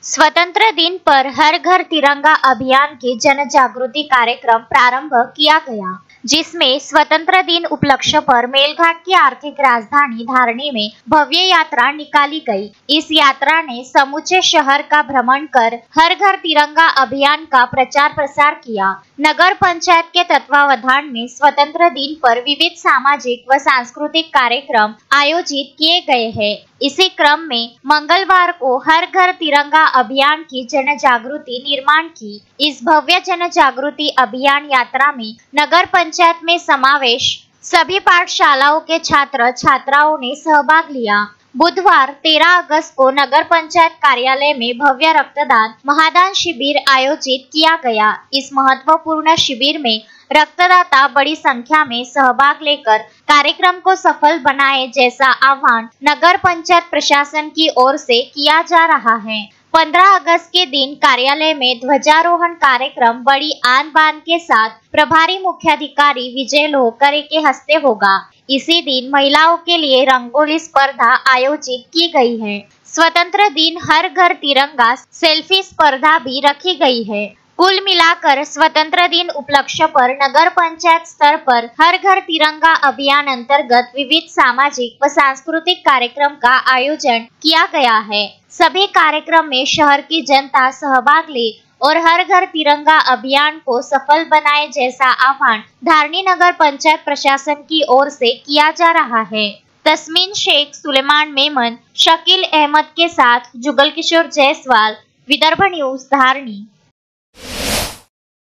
स्वतंत्र दिन पर हर घर तिरंगा अभियान के जन जागृति कार्यक्रम प्रारंभ किया गया, जिसमें स्वतंत्र दिन उपलक्ष्य पर मेलघाट की आर्थिक राजधानी धारणी में भव्य यात्रा निकाली गई। इस यात्रा ने समूचे शहर का भ्रमण कर हर घर तिरंगा अभियान का प्रचार प्रसार किया। नगर पंचायत के तत्वावधान में स्वतंत्र दिन पर विविध सामाजिक व सांस्कृतिक कार्यक्रम आयोजित किए गए हैं। इसी क्रम में मंगलवार को हर घर तिरंगा अभियान की जन जागृति निर्माण की। इस भव्य जन जागृति अभियान यात्रा में नगर पंचायत में समावेश सभी पाठशालाओं के छात्र छात्राओं ने सहभाग लिया। बुधवार 13 अगस्त को नगर पंचायत कार्यालय में भव्य रक्तदान महादान शिविर आयोजित किया गया। इस महत्वपूर्ण शिविर में रक्तदाता बड़ी संख्या में सहभाग लेकर कार्यक्रम को सफल बनाए, जैसा आह्वान नगर पंचायत प्रशासन की ओर से किया जा रहा है। 15 अगस्त के दिन कार्यालय में ध्वजारोहण कार्यक्रम बड़ी आन बान के साथ प्रभारी मुख्याधिकारी विजय लोहकरे के हस्ते होगा। इसी दिन महिलाओं के लिए रंगोली स्पर्धा आयोजित की गई है। स्वतंत्र दिन हर घर तिरंगा सेल्फी स्पर्धा भी रखी गई है। कुल मिलाकर स्वतंत्र दिन उपलक्ष्य पर नगर पंचायत स्तर पर हर घर तिरंगा अभियान अंतर्गत विविध सामाजिक व सांस्कृतिक कार्यक्रम का आयोजन किया गया है। सभी कार्यक्रम में शहर की जनता सहभाग ले और हर घर तिरंगा अभियान को सफल बनाए, जैसा आह्वान धारणी नगर पंचायत प्रशासन की ओर से किया जा रहा है। तस्मीन शेख, सुलेमान मेमन, शकील अहमद के साथ जुगल किशोर जायसवाल, विदर्भ न्यूज, धारणी।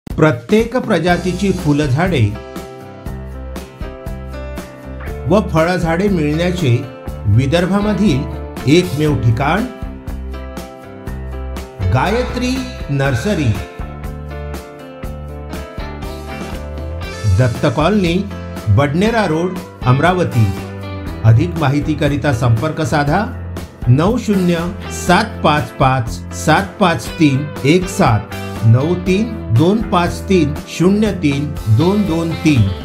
प्रत्येक प्रजातीची फुलझाडे व फळझाडे मिळण्याचे विदर्भामधील एकमेव ठिकाण Gayatri nursery, Datta colony, Badnera road, Amravati. अधिक माहिती करिता संपर्क साधा 9075575317 9325303223।